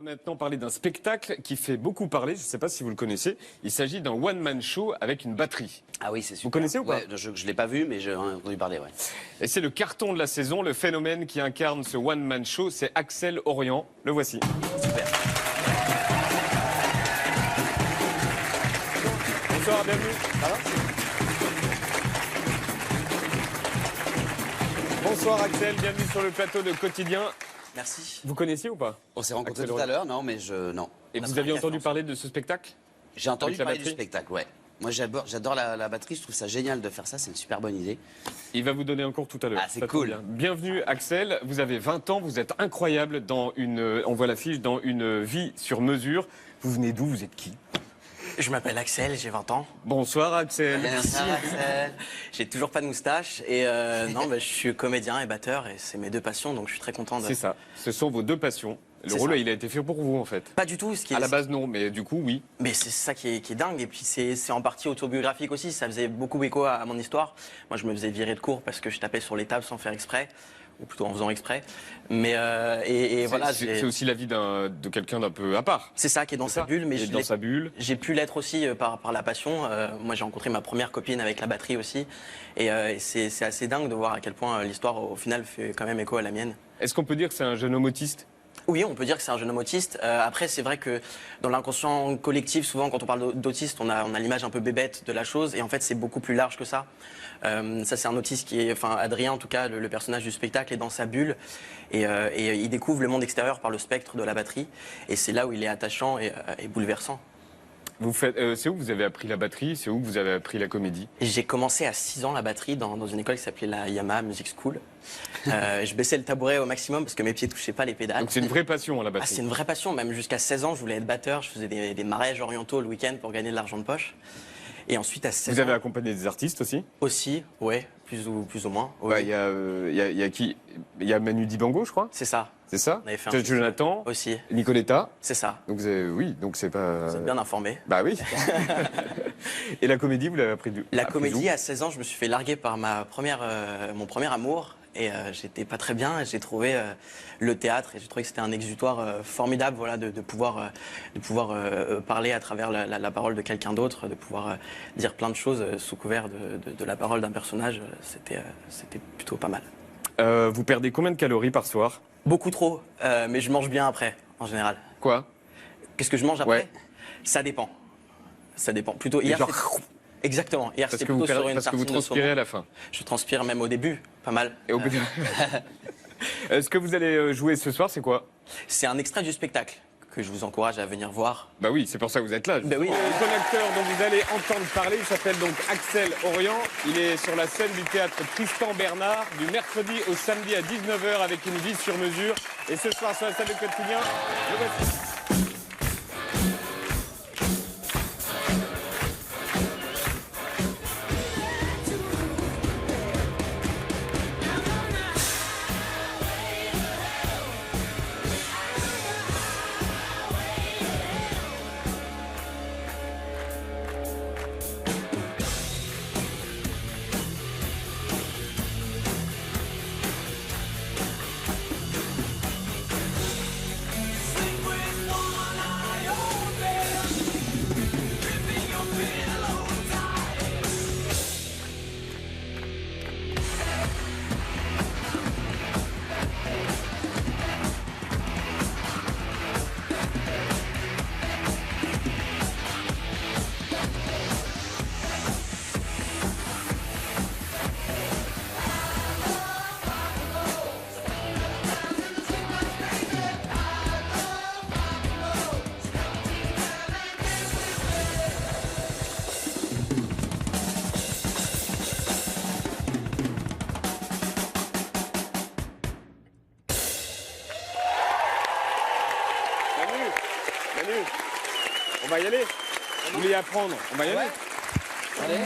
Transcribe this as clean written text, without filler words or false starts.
Maintenant parler d'un spectacle qui fait beaucoup parler, je ne sais pas si vous le connaissez, il s'agit d'un one-man show avec une batterie. Ah oui, c'est super. Vous connaissez ou pas? Ouais, je ne l'ai pas vu, mais j'ai entendu parler, ouais. Et c'est le carton de la saison, le phénomène qui incarne ce one-man show, c'est Axel Orient. Le voici. Super. Bonsoir, bienvenue. Ça va? Bonsoir Axel, bienvenue sur le plateau de Quotidien. Merci. Vous connaissiez ou pas? On s'est rencontrés Axel tout à Orient. l'heure, non, mais non. Et vous aviez entendu parler de ce spectacle? J'ai entendu Avec la parler du batterie spectacle, ouais. Moi, j'adore la batterie, je trouve ça génial de faire ça, c'est une super bonne idée. Il va vous donner un cours tout à l'heure. Ah, c'est Ça tombe cool. bien. Bienvenue Axel, vous avez 20 ans, vous êtes incroyable dans on voit l'affiche, dans une vie sur mesure. Vous venez d'où? Vous êtes qui? Je m'appelle Axel, j'ai 20 ans. Bonsoir Axel. Merci, Axel. J'ai toujours pas de moustache et non, je suis comédien et batteur et c'est mes deux passions, donc je suis très content de... C'est ça, ce sont vos deux passions. Le C'est rôle, ça. il a été fait pour vous en fait. Pas du tout, À la base non, mais du coup oui. Mais c'est ça qui est dingue et puis c'est en partie autobiographique aussi, ça faisait beaucoup écho à mon histoire. Moi je me faisais virer de cours parce que je tapais sur les tables sans faire exprès, ou plutôt en faisant exprès. Mais voilà, C'est aussi la vie de quelqu'un d'un peu à part. c'est ça qui est dans C'est sa ça. bulle, mais Il est dans sa bulle. j'ai pu l'être aussi par la passion. Moi, j'ai rencontré ma première copine avec la batterie aussi. Et c'est assez dingue de voir à quel point l'histoire, au final, fait quand même écho à la mienne. Est-ce qu'on peut dire que c'est un jeune homme autiste? Oui, on peut dire que c'est un jeune homme autiste. Après, c'est vrai que dans l'inconscient collectif, souvent, quand on parle d'autiste, on a l'image un peu bébête de la chose. Et en fait, c'est beaucoup plus large que ça. Ça, c'est un autiste qui est... Enfin, Adrien, en tout cas, le personnage du spectacle, est dans sa bulle. Et il découvre le monde extérieur par le spectre de la batterie. Et c'est là où il est attachant et bouleversant. C'est où que vous avez appris la batterie? C'est où que vous avez appris la comédie? J'ai commencé à 6 ans la batterie dans une école qui s'appelait la Yamaha Music School. Je baissais le tabouret au maximum parce que mes pieds touchaient pas les pédales. Donc c'est une vraie passion la Ah, batterie. c'est une vraie passion, même jusqu'à 16 ans, je voulais être batteur, je faisais des manèges orientaux le week-end pour gagner de l'argent de poche. Et ensuite, à 16 Vous avez ans accompagné des artistes aussi? aussi, ouais, plus ou moins. Oui. Ouais, il y a qui? Il y a Manu Dibango, je crois. C'est ça, C'est ça? On avait fait un Jonathan, aussi, Nicoletta. c'est ça. Donc oui, donc c'est pas. Vous êtes bien informé. Bah oui. Et la comédie, vous l'avez appris d'où? La Appris comédie, d'où? à 16 ans, je me suis fait larguer par mon premier amour. Et j'étais pas très bien. J'ai trouvé le théâtre et j'ai trouvé que c'était un exutoire formidable, voilà, de pouvoir parler à travers la parole de quelqu'un d'autre, de pouvoir dire plein de choses sous couvert de la parole d'un personnage. C'était plutôt pas mal. Vous perdez combien de calories par soir? Beaucoup trop, mais je mange bien après, en général. Quoi? Qu'est-ce que je mange après? Ouais. Ça dépend. Ça dépend. Plutôt hier. Genre, Exactement. Hier, parce c'était que vous, plutôt sur une parce que vous tartine de transpirez saumon. à la fin. Je transpire même au début, pas mal. Et au bout de- Ce que vous allez jouer ce soir, c'est quoi? C'est un extrait du spectacle que je vous encourage à venir voir. Bah oui, c'est pour ça que vous êtes là. Ben oui. Le jeune acteur dont vous allez entendre parler, il s'appelle donc Axel Orient. Il est sur la scène du théâtre Tristan Bernard du mercredi au samedi à 19h avec une vie sur mesure. Et ce soir sur la scène de Quotidien, le voici. Manu, on va y aller. Vous voulez y apprendre? On va y aller. Allez.